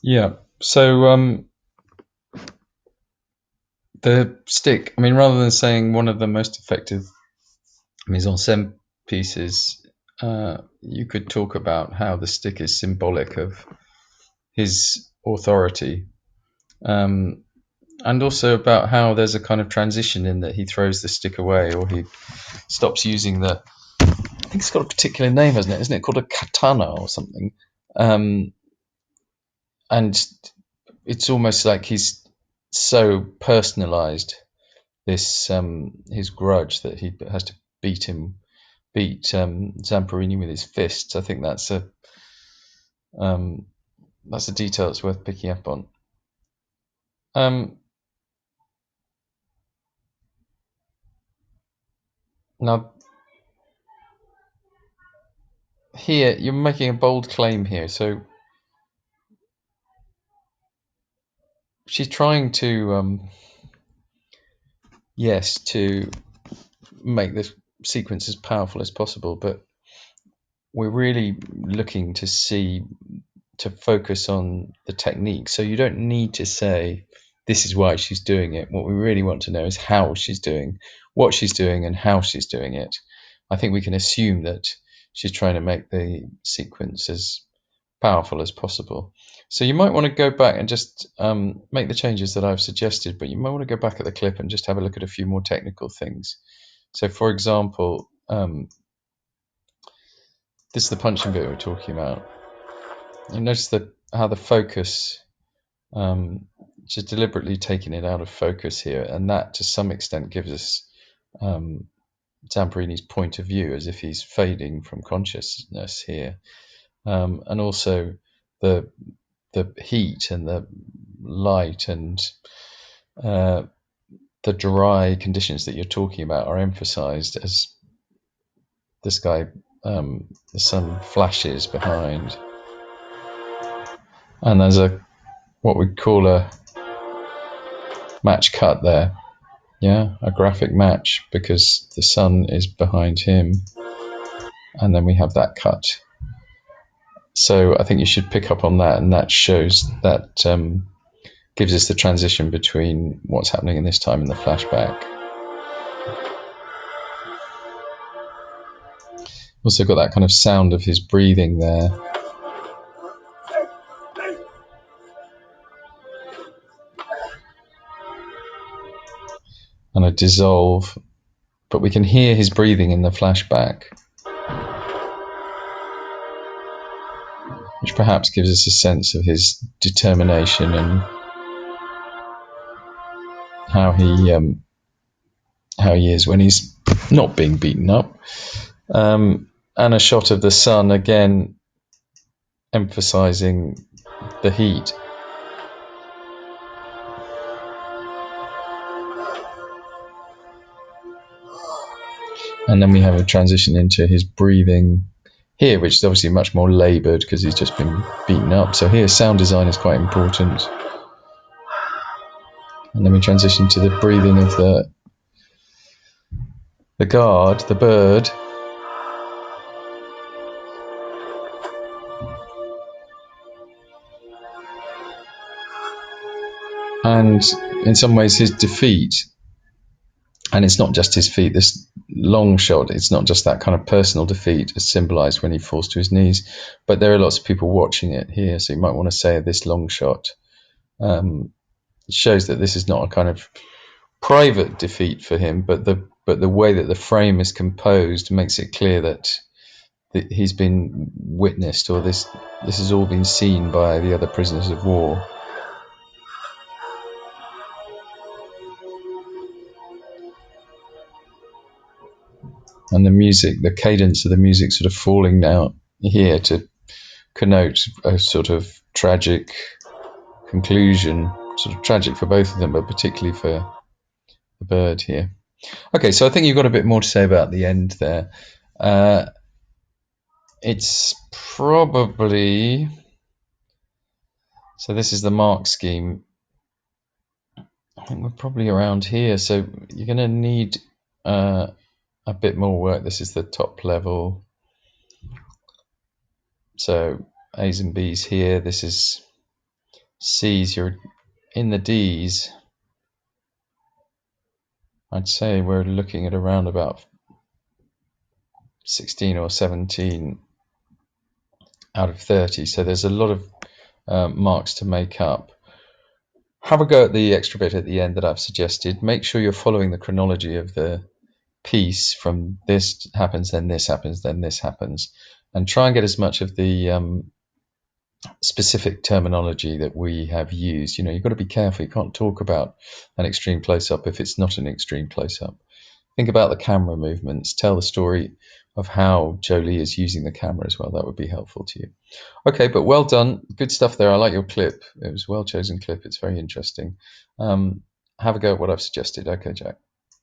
Yeah. So the stick. I mean, rather than saying one of the most effective mise en scène pieces, you could talk about how the stick is symbolic of his authority, um, and also about how there's a kind of transition in that he throws the stick away, or he stops using the. I think it's got a particular name, hasn't it? Isn't it called a katana or something? Um, and it's almost like he's so personalized this his grudge that he has to beat Zamperini with his fists. I think um, that's a detail that's worth picking up on. Um, Now here you're making a bold claim here. So she's trying to yes, to make this sequence as powerful as possible, but we're really looking to focus on the technique. So you don't need to say this is why she's doing it. What we really want to know is how she's doing, what she's doing, and how she's doing it. I think we can assume that she's trying to make the sequence as powerful as possible. So you might want to go back and just make the changes that I've suggested, but you might want to go back at the clip and just have a look at a few more technical things. So, for example, this is the punching bit we're talking about. You notice that how the focus, just deliberately taking it out of focus here, and that to some extent gives us Zamperini's point of view, as if he's fading from consciousness here, and also the heat and the light and the dry conditions that you're talking about are emphasized as this guy, the sun flashes behind, and there's what we'd call a match cut there. Yeah, a graphic match, because the sun is behind him, and then we have that cut. So I think you should pick up on that, and that shows that gives us the transition between what's happening in this time and the flashback. Also got that kind of sound of his breathing there. And a dissolve, but we can hear his breathing in the flashback, which perhaps gives us a sense of his determination and how he is when he's not being beaten up. And a shot of the sun again, emphasizing the heat. And then we have a transition into his breathing here, which is obviously much more laboured because he's just been beaten up. So here sound design is quite important. And then we transition to the breathing of the guard, the bird. And in some ways his defeat. And it's not just his feet, this long shot, it's not just that kind of personal defeat as symbolised when he falls to his knees, but there are lots of people watching it here, so you might want to say this long shot shows that this is not a kind of private defeat for him, but the way that the frame is composed makes it clear that he's been witnessed, or this has all been seen by the other prisoners of war. And the music, the cadence of the music sort of falling down here to connote a sort of tragic conclusion, sort of tragic for both of them, but particularly for the bird here. Okay, so I think you've got a bit more to say about the end there. It's probably, so this is the mark scheme. I think we're probably around here, so you're going to need a bit more work. This is the top level. So A's and B's here. This is C's, you're in the D's. I'd say we're looking at around about 16 or 17 out of 30. So there's a lot of marks to make up. Have a go at the extra bit at the end that I've suggested. Make sure you're following the chronology of the piece from this happens, then this happens, then this happens, and try and get as much of the specific terminology that we have used. You've got to be careful. You can't talk about an extreme close-up if it's not an extreme close-up. Think about the camera movements. Tell the story of how Jolie is using the camera as well. That would be helpful to you. Okay, but well done. Good stuff there. I like your clip. It was a well-chosen clip. It's very interesting. Have a go at what I've suggested. Okay, Jack.